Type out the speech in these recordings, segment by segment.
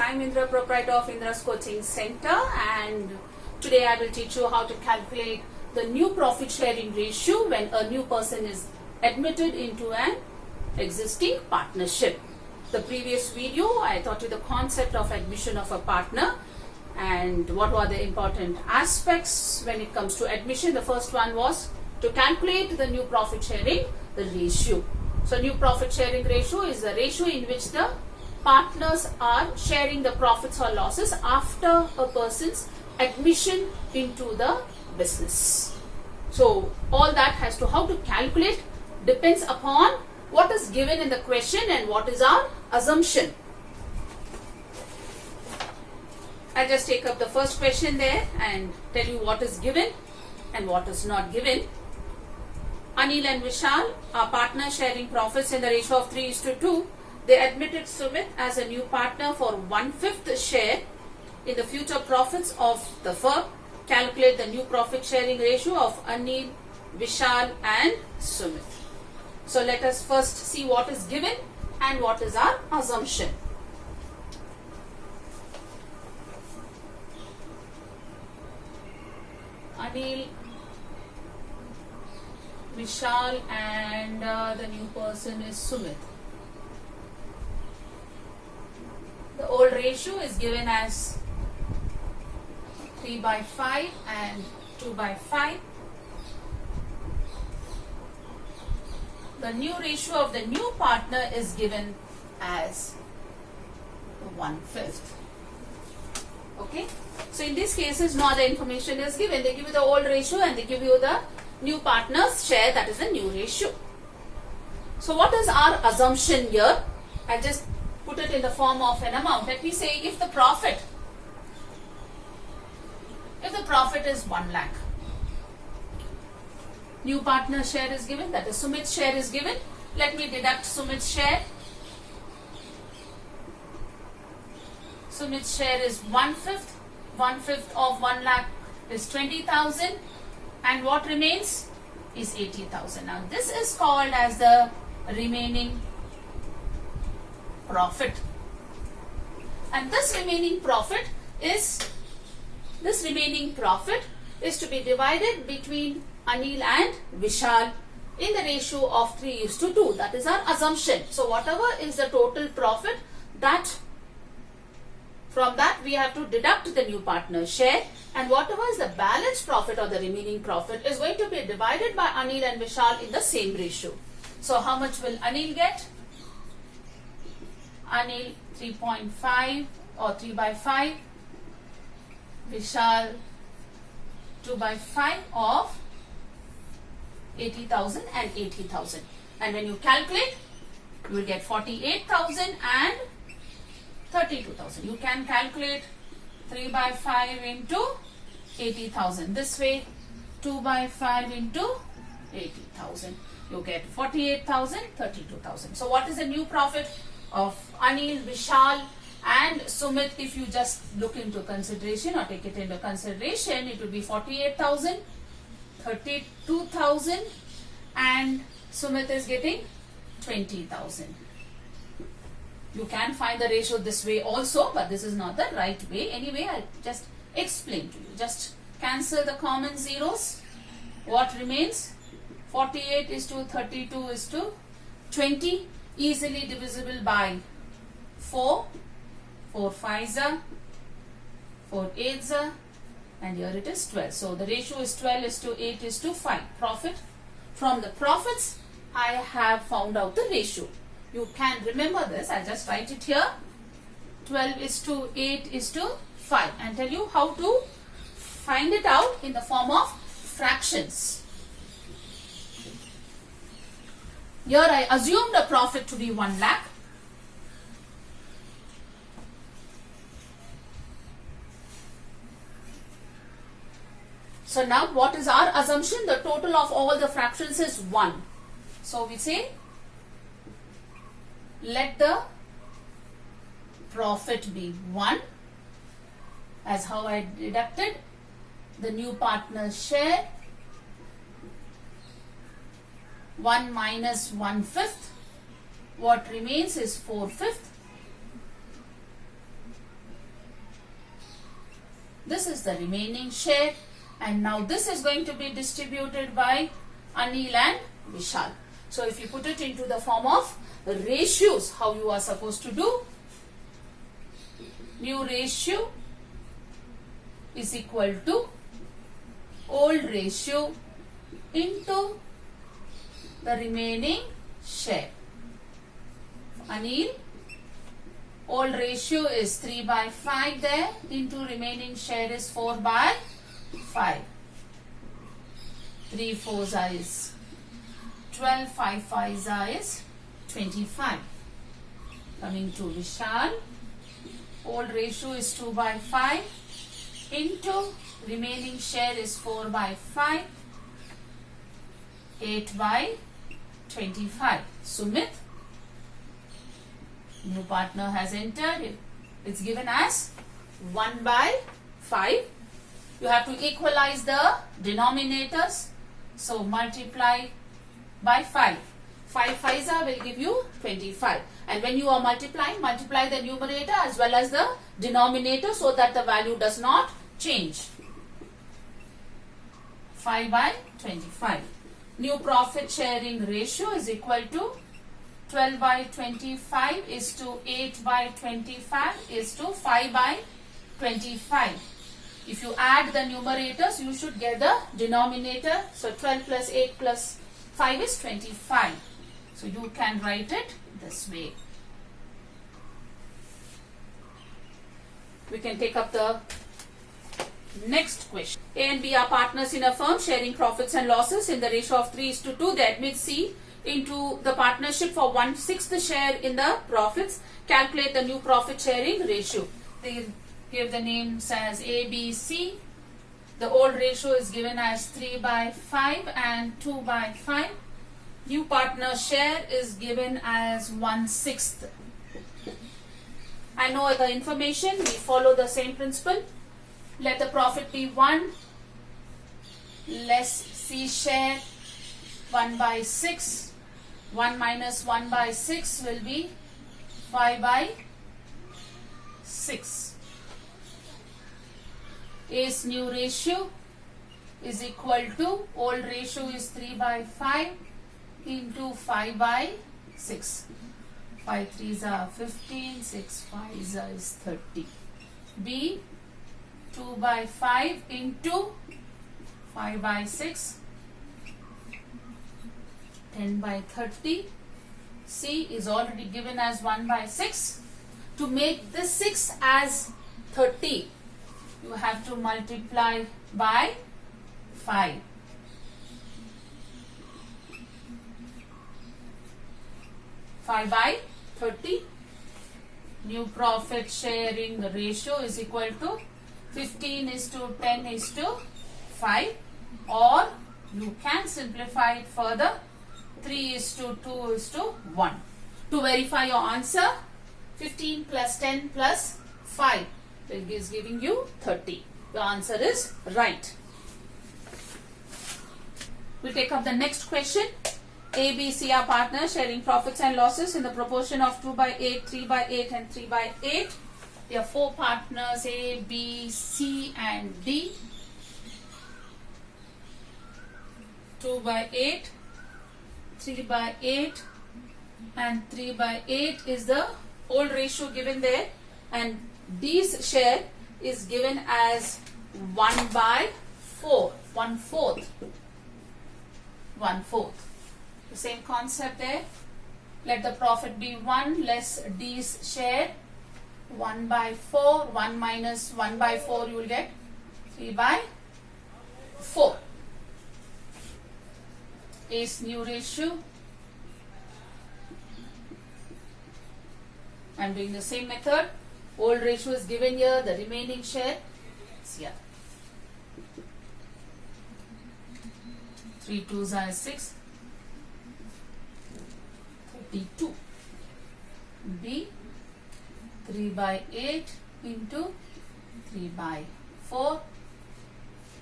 I'm Indra, proprietor of Indra's Coaching Center, and today I will teach you how to calculate the new profit sharing ratio when a new person is admitted into an existing partnership. The previous video I taught you the concept of admission of a partner and what were the important aspects when it comes to admission. The first one was to calculate the new profit sharing ratio. So new profit sharing ratio is the ratio in which the partners are sharing the profits or losses after a person's admission into the business. So all that has to how to calculate depends upon what is given in the question and what is our assumption. I'll just take up the first question there and tell you what is given and what is not given. Anil and Vishal are partners sharing profits in the ratio of 3:2. They admitted Sumit as a new partner for 1/5 share in the future profits of the firm. Calculate the new profit sharing ratio of Anil, Vishal and Sumit. So let us first see what is given and what is our assumption. Anil, Vishal and the new person is Sumit. The old ratio is given as 3/5 and 2/5. The new ratio of the new partner is given as 1/5. Okay. So in these cases, no other information is given. They give you the old ratio and they give you the new partner's share, that is the new ratio. So what is our assumption here? I just put it in the form of an amount. Let me say if the profit is 1 lakh, new partner share is given, that is Sumit's share is given. Let me deduct Sumit's share. Sumit's share is 1/5. 1/5 of 1 lakh is 20,000 and what remains is 80,000. Now this is called as the remaining profit, and this remaining profit is to be divided between Anil and Vishal in the ratio of 3:2. That is our assumption. So whatever is the total profit, from that we have to deduct the new partner share, and whatever is the balance profit or the remaining profit is going to be divided by Anil and Vishal in the same ratio. So how much will Anil get? Anil 3.5 or 3/5, Vishal 2/5 of 80,000 and 80,000. And when you calculate, you will get 48,000 and 32,000. You can calculate 3/5 into 80,000. This way, 2/5 into 80,000. You get 48,000, 32,000. So what is the new profit of Anil, Vishal and Sumit? If you just look into consideration or take it into consideration, it will be 48,000, 32,000 and Sumit is getting 20,000. You can find the ratio this way also, but this is not the right way. Anyway, I'll just explain to you. Just cancel the common zeros. What remains? 48 is to 32 is to 20. Easily divisible by 4. 4 5s are, 4 8s are, and here it is 12. So the ratio is 12 is to 8 is to 5. Profit. From the profits, I have found out the ratio. You can remember this. I'll just write it here. 12 is to 8 is to 5 and tell you how to find it out in the form of fractions. Here I assumed a profit to be 1 lakh. So now what is our assumption? The total of all the fractions is 1. So we say let the profit be 1, as how I deducted the new partner's share. 1 minus 1/5. What remains is 4/5. This is the remaining share, and now this is going to be distributed by Anil and Vishal. So if you put it into the form of ratios, how you are supposed to do? New ratio is equal to old ratio into the remaining share. Anil, old ratio is 3 by 5 there, into remaining share is 4 by 5. 3 4s is 12, 5 5s is 25. Coming to Vishal, old ratio is 2 by 5 into remaining share is 4 by 5, 8 by 25. Sumit, new partner has entered. It's given as 1 by 5. You have to equalize the denominators. So multiply by 5. 5 5s will give you 25. And when you are multiplying, multiply the numerator as well as the denominator so that the value does not change. 5 by 25. New profit sharing ratio is equal to 12 by 25 is to 8 by 25 is to 5 by 25. If you add the numerators, you should get the denominator. So 12 plus 8 plus 5 is 25. So you can write it this way. We can take up the next question. A and B are partners in a firm sharing profits and losses in the ratio of 3:2. They admit C into the partnership for 1/6 share in the profits. Calculate the new profit sharing ratio. They give the names as A, B, C. The old ratio is given as 3 by 5 and 2 by 5. New partner share is given as 1/6. I know the information. We follow the same principle. Let the profit be 1 less C share 1 by 6. 1 minus 1 by 6 will be 5 by 6. A's new ratio is equal to, old ratio is 3 by 5 into 5 by 6. 5 3s are 15, 6 5s is 30. B, 2 by 5 into 5 by 6, 10 by 30. C is already given as 1 by 6. To make this 6 as 30, you have to multiply by 5. 5 by 30. New profit sharing ratio is equal to 15 is to 10 is to 5, or you can simplify it further, 3 is to 2 is to 1. To verify your answer, 15 plus 10 plus 5 is giving you 30. Your answer is right. We'll take up the next question. A, B, C are partners sharing profits and losses in the proportion of 2 by 8, 3 by 8 and 3 by 8. There are 4 partners A, B, C and D. 2 by 8, 3 by 8 and 3 by 8 is the old ratio given there, and D's share is given as 1 by 4, 1/4. 1/4. The same concept there. Let the profit be 1 less D's share 1 by 4. 1 minus 1 by 4 you will get 3 by 4. A's new ratio. I am doing the same method. Old ratio is given here. The remaining share is here. 3 2s are 6. 32. B, 3 by 8 into 3 by 4,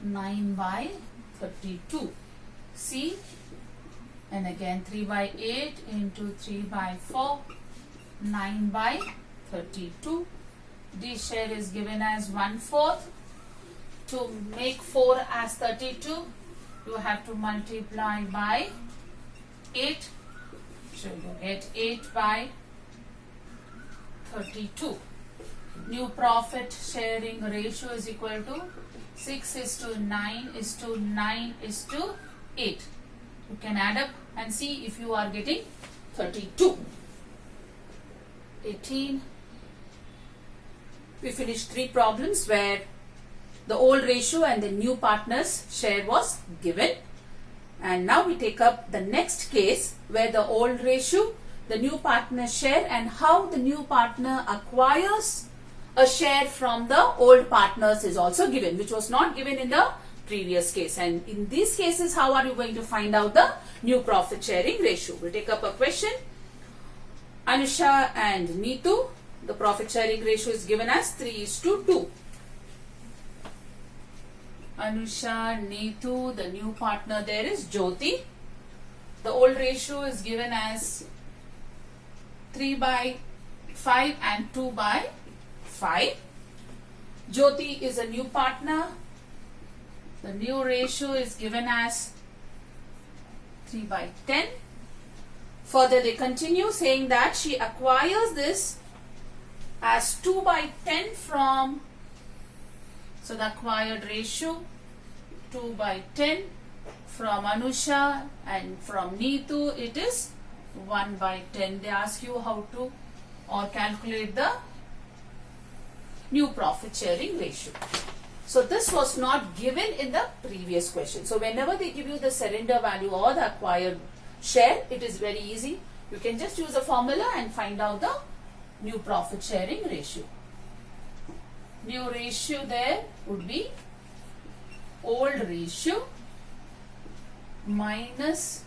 9 by 32. C, and again 3 by 8 into 3 by 4, 9 by 32. D share is given as 1/4. To make 4 as 32, you have to multiply by 8. So you get 8 by 32. New profit sharing ratio is equal to 6:9:9:8. You can add up and see if you are getting 32. 18. We finished 3 problems where the old ratio and the new partner's share was given. And now we take up the next case where the old ratio, the new partner's share, and how the new partner acquires a share from the old partners is also given, which was not given in the previous case. And in these cases, how are you going to find out the new profit sharing ratio? We'll take up a question. Anusha and Neetu, the profit sharing ratio is given as 3:2. Anusha, Neetu, the new partner there is Jyoti. The old ratio is given as 3/5 and 2/5. Jyoti is a new partner. The new ratio is given as 3/10. Further, they continue saying that she acquires this as 2/10 from, so the acquired ratio 2/10 from Anusha, and from Neetu it is 1/10. They ask you how to or calculate the new profit sharing ratio. So this was not given in the previous question. So whenever they give you the surrender value or the acquired share, it is very easy. You can just use a formula and find out the new profit sharing ratio. New ratio there would be old ratio minus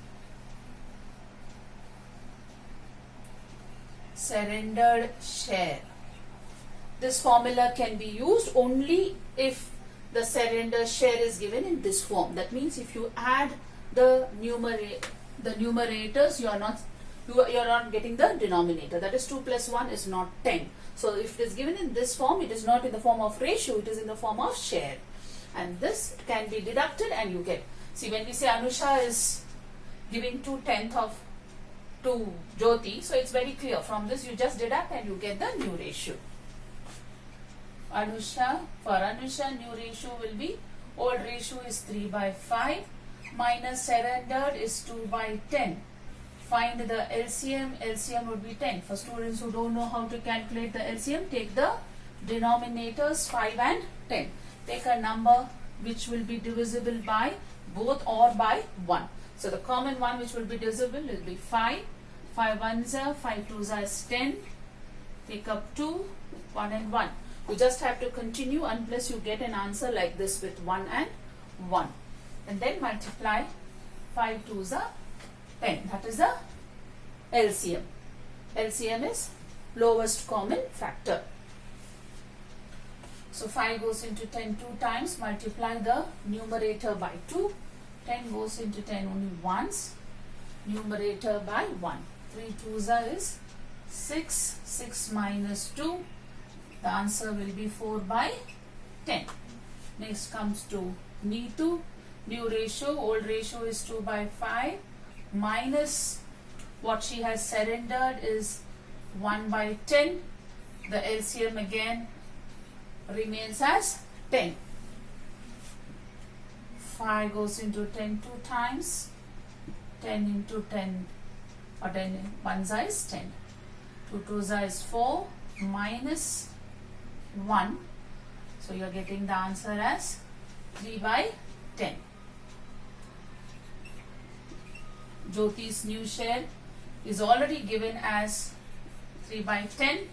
surrendered share. This formula can be used only if the surrender share is given in this form. That means if you add the numerators, you are not getting the denominator. That is 2 plus 1 is not 10. So if it is given in this form, it is not in the form of ratio, it is in the form of share. And this can be deducted and you get. See, when we say Anusha is giving 2/10 to Jyoti, so it's very clear. From this you just deduct and you get the new ratio. For Anusha, new ratio will be, old ratio is 3/5 minus surrendered is 2/10. Find the LCM. LCM would be 10. For students who don't know how to calculate the LCM, take the denominators 5 and 10. Take a number which will be divisible by both or by 1. So the common one which will be divisible will be 5. 5 ones are, 5 twos are 10. Take up 2, 1 and 1. You just have to continue unless you get an answer like this with 1 and 1. And then multiply. 5 twos are 10. That is the LCM. LCM is lowest common factor. So 5 goes into 10 2 times. Multiply the numerator by 2. 10 goes into 10 only once. Numerator by 1. 3 twos are is 6. 6 minus 2. The answer will be 4/10. Next comes to Neetu. New ratio, old ratio is 2/5 minus what she has surrendered is 1/10. The LCM again remains as 10. 5 goes into 10 2 times. 10 into 10 or 10 ones are is 10. 2 twos are is 4 minus 1. So you are getting the answer as 3/10. Jyoti's new share is already given as 3/10.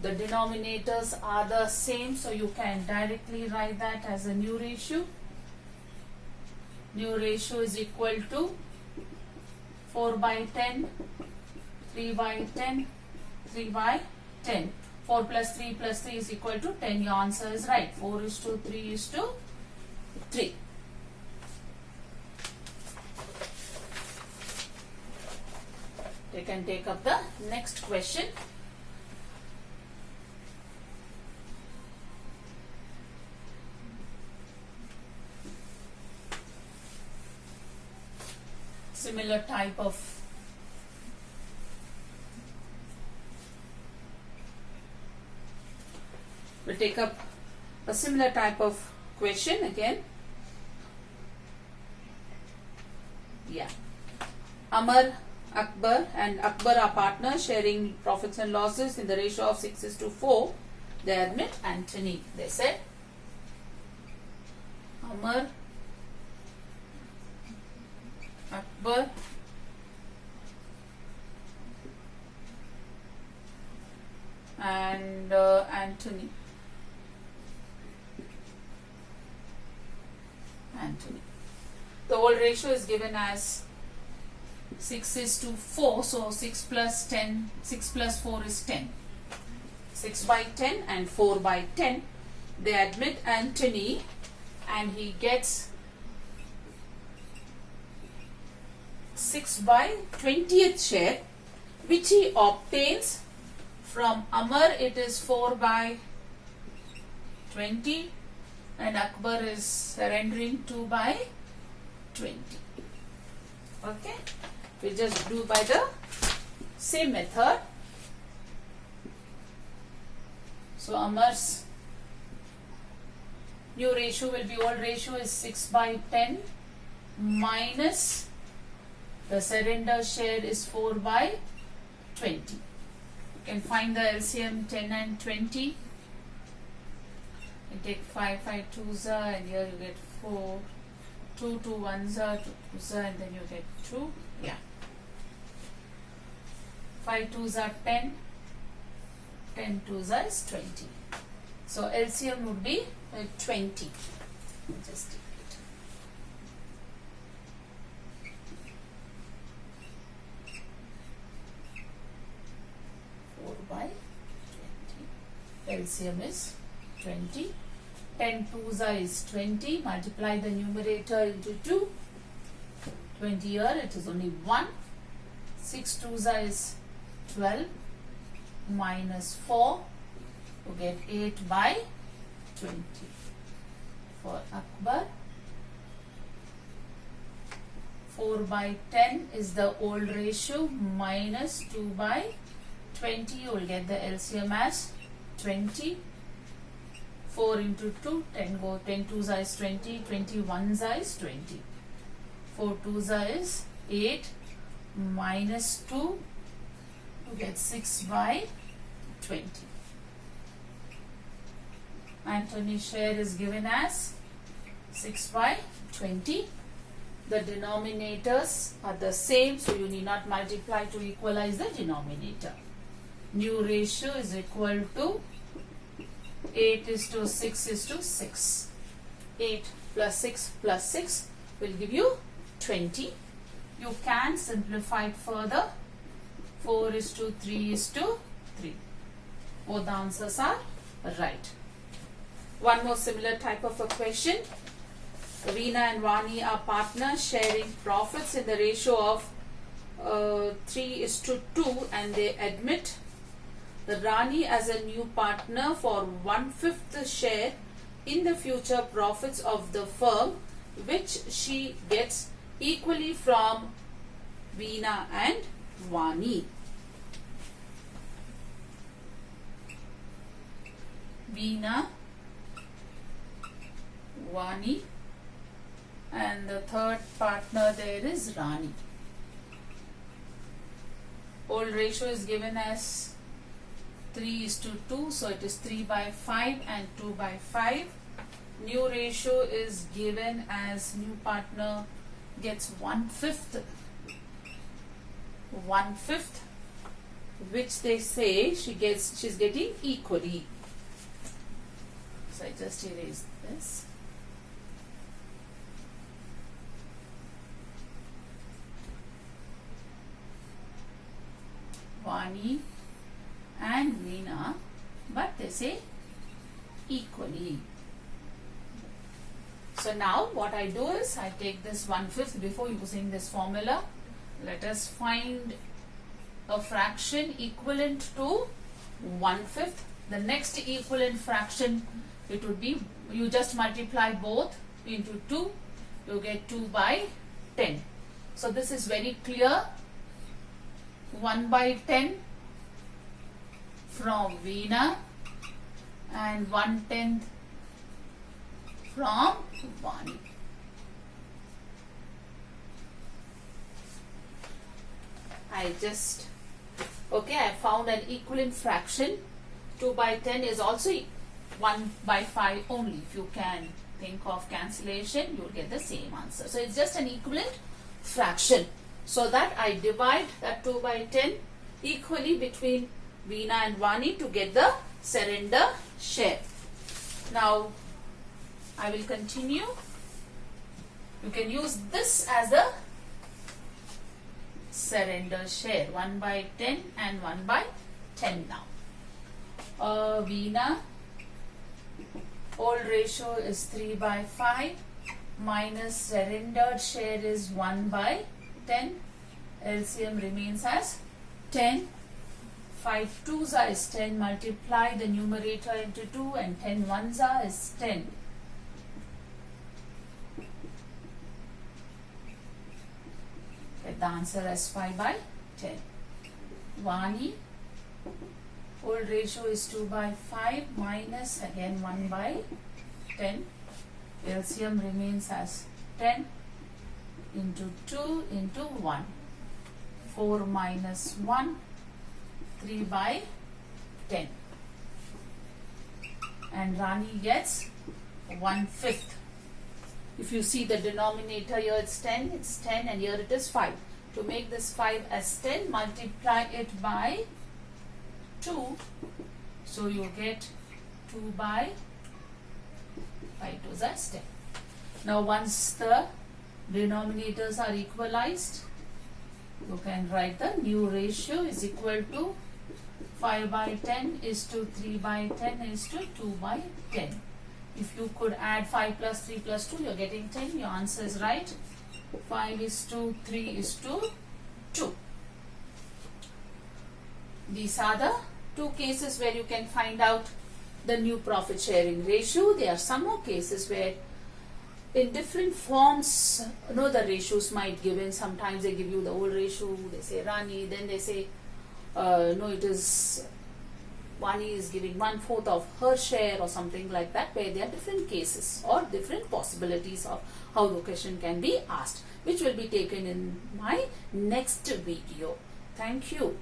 The denominators are the same, so you can directly write that as a new ratio. New ratio is equal to 4/10, 3/10, 3/10. 4 plus 3 plus 3 is equal to 10. Your answer is right. 4:3:3. You can take up the next question. similar type of we'll take up a similar type of question again. Yeah. Amar, Akbar and Akbar are partners sharing profits and losses in the ratio of 6:4. They admit Anthony. They said Amar, Akbar and Anthony. The old ratio is given as 6:4, so 6 plus 10, 6 plus 4 is 10. 6 by 10 and 4 by 10. They admit Anthony and he gets 6 by 20th share, which he obtains from Amar. It is 4 by 20 and Akbar is surrendering 2 by 20. Okay, we just do by the same method. So Amar's new ratio will be, old ratio is 6 by 10 minus the surrender share is 4 by 20. You can find the LCM 10 and 20. You take 5, 5 2s and here you get 4, 2, 2 1s, 2 2s and then you get 2. Yeah. 5 2s are 10, 10 2s is 20. So LCM would be 20. Just take it. By 20. LCM is 20. 10 2s is 20. Multiply the numerator into 2. 20 here it is only 1. 6 2s is 12 minus 4. You get 8 by 20. For Akbar, 4 by 10 is the old ratio minus 2 by 20. You will get the LCM as 20. 4 into 2, 10 go, 10 2s is 20, 21 is 20. 4 2s is 8 minus 2, you get 6 by 20. Anthony's share is given as 6 by 20. The denominators are the same, so you need not multiply to equalize the denominator. New ratio is equal to 8:6:6. 8 plus 6 plus 6 will give you 20. You can simplify it further. 4:3:3. Both the answers are right. One more similar type of a question. Veena and Vani are partners sharing profits in the ratio of 3:2 and they admit the Rani as a new partner for 1/5 share in the future profits of the firm, which she gets equally from Veena and Vani. Veena, Vani, and the third partner there is Rani. Old ratio is given as 3:2, so it is 3 by 5 and 2 by 5. New ratio is given as new partner gets 1/5, which they say she's getting equally. So I just erase this. Vani and Veena, but they say equally. So now what I do is I take this 1/5 before using this formula. Let us find a fraction equivalent to 1/5. The next equivalent fraction, it would be, you just multiply both into 2, you get 2 by 10. So this is very clear. 1 by 10 from Veena and 1/10 from Vani. I found an equivalent fraction. 2 by 10 is also 1 by 5 only. If you can think of cancellation, you will get the same answer. So it's just an equivalent fraction. So that I divide that 2 by 10 equally between Veena and Vani to get the surrender share. Now I will continue. You can use this as the surrender share. 1 by 10 and 1 by 10 now. Veena, old ratio is 3 by 5 minus surrendered share is 1 by 10. LCM remains as 10. 5 2s is 10. Multiply the numerator into 2 and 10 1s is 10. Get the answer as 5 by 10. Vani, old ratio is 2 by 5 minus again 1 by 10. LCM remains as 10 into 2 into 1. 4 minus 1, 3 by 10. And Rani gets 1/5. If you see the denominator here, it's 10 and here it is 5. To make this 5 as 10, multiply it by 2. So you get 2 by 5 2s as 10. Now once the denominators are equalized, you can write the new ratio is equal to 5 by 10 is to 3 by 10 is to 2 by 10. If you could add 5 plus 3 plus 2, you are getting 10. Your answer is right. 5 is to 3 is to 2. These are the two cases where you can find out the new profit sharing ratio. There are some more cases where in different forms, the ratios might given. Sometimes they give you the old ratio, they say Rani, then they say it is Vani is giving 1/4 of her share or something like that, where there are different cases or different possibilities of how the question can be asked, which will be taken in my next video. Thank you.